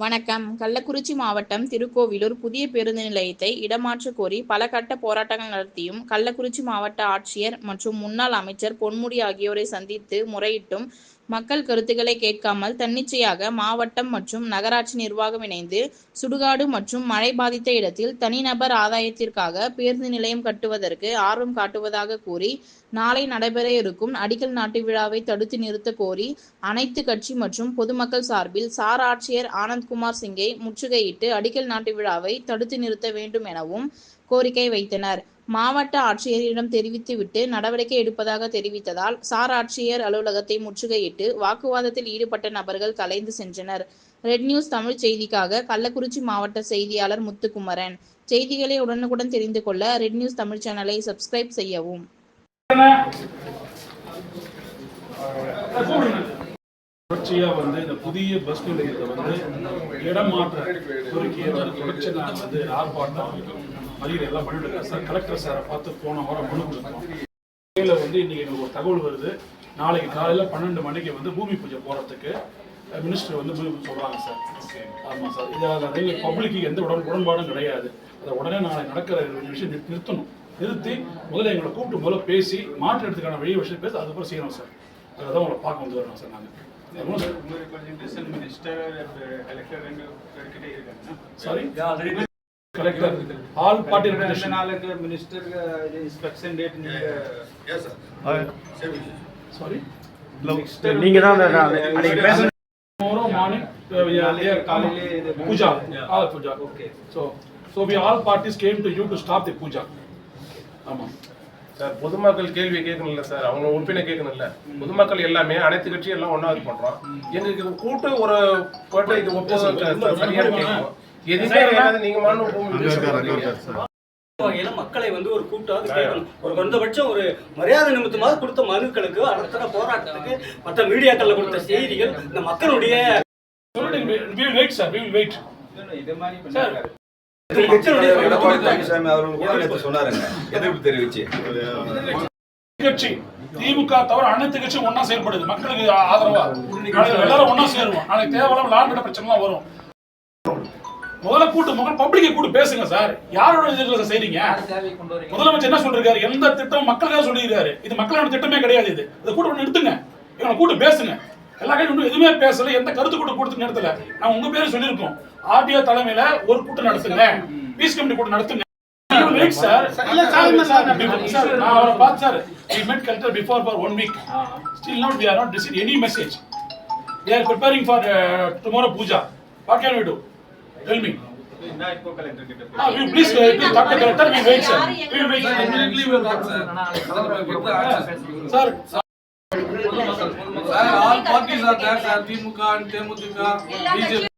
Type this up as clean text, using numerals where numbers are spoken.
வணக்கம். கள்ளக்குறிச்சி மாவட்டம் திருக்கோவிலூர் புதிய பேருந்து நிலையத்தை இடமாற்ற கோரி பல கட்ட போராட்டங்கள் நடத்தியும், கள்ளக்குறிச்சி மாவட்ட ஆட்சியர் மற்றும் முன்னாள் அமைச்சர் பொன்முடி ஆகியோரை சந்தித்து முறையிட்டும் மக்கள் கருத்துக்களை கேட்காமல் தன்னிச்சையாக மாவட்டம் மற்றும் நகராட்சி நிர்வாகம் இணைந்து சுடுகாடு மற்றும் மழை பாதித்த இடத்தில் தனிநபர் ஆதாயத்திற்காக பேருந்து நிலையம் கட்டுவதற்கு ஆர்வம் காட்டுவதாக கூறி நாளை நடைபெற இருக்கும் அடிக்கல் நாட்டு விழாவை தடுத்து நிறுத்த கோரி அனைத்து கட்சி மற்றும் பொதுமக்கள் சார்பில் சார் ஆட்சியர் ஆனந்த்குமார் சிங்கை முற்றுகையிட்டு அடிக்கல் நாட்டு விழாவை தடுத்து நிறுத்த வேண்டும் எனவும் கோரிக்கை வைத்தனர். மாவட்ட ஆட்சியரிடம் தெரிவித்துவிட்டு நடவடிக்கை எடுப்பதாக தெரிவித்ததால் சார் ஆட்சியர் அலுவலகத்தை முற்றுகையிட்டு வாக்குவாதத்தில் ஈடுபட்ட நபர்கள் கலைந்து சென்றனர். ரெட் நியூஸ் தமிழ் செய்திக்காக கள்ளக்குறிச்சி மாவட்ட செய்தியாளர் முத்துக்குமரன். செய்திகளை உடனுக்குடன் தெரிந்து கொள்ள ரெட் நியூஸ் தமிழ் சேனலை சப்ஸ்கிரைப் செய்யவும். தொடர்ச்சியா இந்த புதிய பஸ் நிலையத்தை இடமாற்ற கோரிக்கையை தொடர்ச்சி நான் ஆர்ப்பாட்டம் மறியல் எல்லாம் பண்ணிட்டு இருக்கேன் சார். கலெக்டர் சாரை பார்த்து போன வாரம் மனு கொடுத்தோம். இன்னைக்கு எனக்கு ஒரு தகவல் வருது. நாளைக்கு காலையில் 12 மணிக்கு பூமி பூஜை போகிறதுக்கு மினிஸ்டர் சொல்கிறாங்க சார். ஆமாம் சார். இதில் பப்ளிக்கு எந்த உடன்பாடும் கிடையாது. அதை உடனே நாளை நடக்கிற விஷயம் நிறுத்தணும். நிறுத்தி முதல்ல எங்களை கூப்பிட்டு முதல்ல பேசி மாற்று இடத்துக்கான வழி விஷயம் பேசி அதுக்கப்புறம் செய்யணும் சார். அதுதான் உங்களை பார்க்க வரணும் சார். நாங்கள் sorry Collector, all party representation. Minister inspection date. Yes, sir. Sorry. நீங்க தான் அன்னைக்கு பேச tomorrow morning we are there puja. All puja. Okay. So we all parties came to you to stop the puja. ஆமா sir. பொதுமக்கள் கேள்வி கேட்கணும்ல sir, அவங்க உறுப்பினை கேட்கணும்ல. பொதுமக்கள் எல்லாமே அனைத்து கட்சியும் எல்லாம் ஒன்றா இது பண்றோம். எங்களுக்கு கூட்டு ஒரு போட்டு இது ஒப்புதல் சரியா கேட்கும். மக்களை ஒரு கூட்டாவது கேட்கணும். ஒரு குறைந்தபட்சம் ஒரு மரியாதை நிமித்தமாக கொடுத்த மனுக்களுக்கு அடுத்த போராட்டத்துக்கு மற்ற மீடியாக்கள்ல கொடுத்த செய்திகள் இந்த மக்களுடைய கட்சி திமுக தவிர அனைத்து கட்சியும் ஒன்னா செயல்படுது. மக்களுக்கு ஆதரவா எல்லாரும் ஒன்னா சேருவோம். நாளைக்கு தேவையில்லாம லாப பிரச்சனை வரும். முதல்ல கூட்டு பப்ளிக்கை கூட்டு பேசுங்க சார். யாரோட இதுல செய்றீங்க? முதலமைச்சர் என்ன சொல்றாரு? எந்த திட்டம் மக்களுக்காக சொல்லியிருக்காரு. இது மக்களோட திட்டமே கிடையாது. இது கூட நிறுத்துங்க. இவங்க கூட்டு பேசுங்க. எல்லா கையும் எதுவுமே பேசல. எந்த கருத்து கூட்டம் கொடுத்து நிறுத்தல. நான் உங்க பேரு சொல்லியிருக்கோம். ஆர்டிஓ தலைமையில ஒரு கூட்டம் நடத்துங்க. பீஸ் கமிட்டி கூட்டம் நடத்துங்க. சார் நான் அவரை பார்த்து sir we met Collector before for 1 week. Still not we are not received any message. They are preparing for tomorrow puja. What can we do? Tell me. You please talk to Collector. We wait, sir. We will wait. Immediately we will talk, sir. Sir, all parties are there, sir. Timuka and Temutika, BJP.